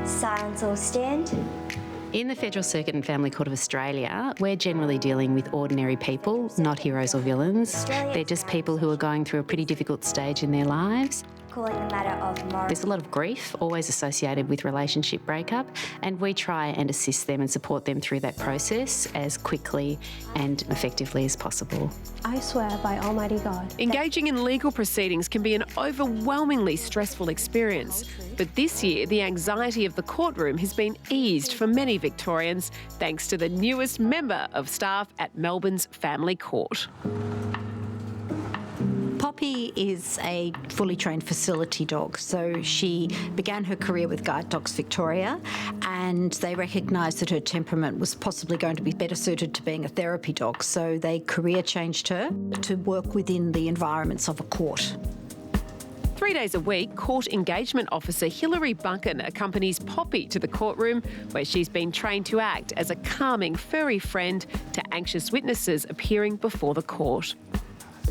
Silence or stand. In the Federal Circuit and Family Court of Australia, we're generally dealing with ordinary people, not heroes or villains. They're just people who are going through a pretty difficult stage in their lives. Calling a matter of moral. There's a lot of grief always associated with relationship breakup, and we try and assist them and support them through that process as quickly and effectively as possible. I swear by Almighty God. Engaging in legal proceedings can be an overwhelmingly stressful experience. But this year, the anxiety of the courtroom has been eased for many Victorians thanks to the newest member of staff at Melbourne's Family Court. Poppy is a fully trained facility dog, so she began her career with Guide Dogs Victoria, and they recognised that her temperament was possibly going to be better suited to being a therapy dog, so they career changed her to work within the environments of a court. 3 days a week, Court Engagement Officer Hilary Bunkin accompanies Poppy to the courtroom, where she's been trained to act as a calming, furry friend to anxious witnesses appearing before the court.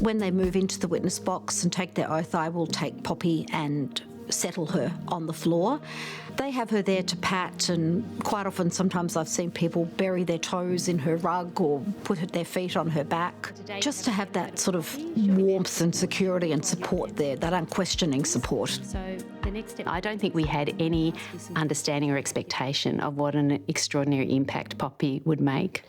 When they move into the witness box and take their oath, I will take Poppy and settle her on the floor. They have her there to pat, and quite often sometimes I've seen people bury their toes in her rug or put their feet on her back, just to have that sort of warmth and security and support there, that unquestioning support. So the next step, I don't think we had any understanding or expectation of what an extraordinary impact Poppy would make.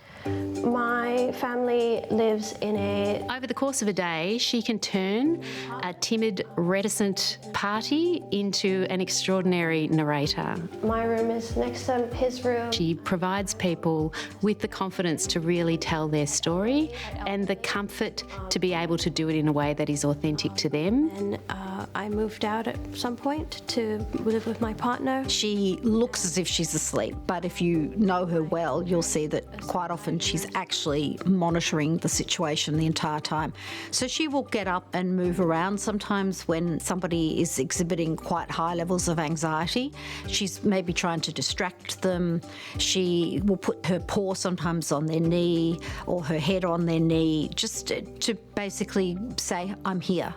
My family lives in a... Over the course of a day, she can turn a timid, reticent party into an extraordinary narrator. My room is next to his room. She provides people with the confidence to really tell their story and the comfort to be able to do it in a way that is authentic to them. And I moved out at some point to live with my partner. She looks as if she's asleep, but if you know her well, you'll see that quite often she's actually monitoring the situation the entire time. So she will get up and move around. Sometimes when somebody is exhibiting quite high levels of anxiety, she's maybe trying to distract them. She will put her paw sometimes on their knee or her head on their knee, just to basically say, I'm here.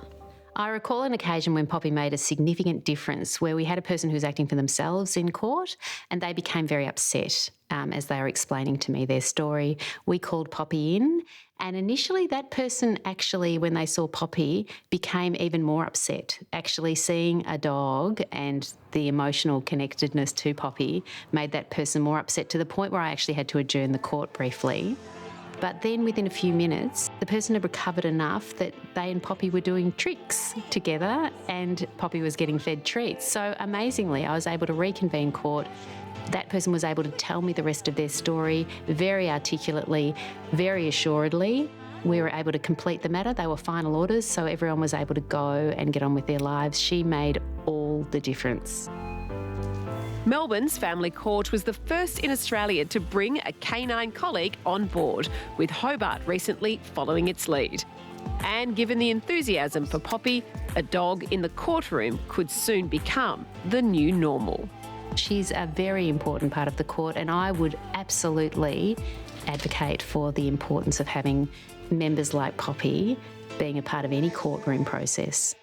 I recall an occasion when Poppy made a significant difference where we had a person who was acting for themselves in court and they became very upset as they were explaining to me their story. We called Poppy in, and initially that person actually, when they saw Poppy, became even more upset. Actually seeing a dog and the emotional connectedness to Poppy made that person more upset, to the point where I actually had to adjourn the court briefly. But then within a few minutes, the person had recovered enough that they and Poppy were doing tricks together and Poppy was getting fed treats. So amazingly, I was able to reconvene court. That person was able to tell me the rest of their story very articulately, very assuredly. We were able to complete the matter. They were final orders, so everyone was able to go and get on with their lives. She made all the difference. Melbourne's Family Court was the first in Australia to bring a canine colleague on board, with Hobart recently following its lead. And given the enthusiasm for Poppy, a dog in the courtroom could soon become the new normal. She's a very important part of the court, and I would absolutely advocate for the importance of having members like Poppy being a part of any courtroom process.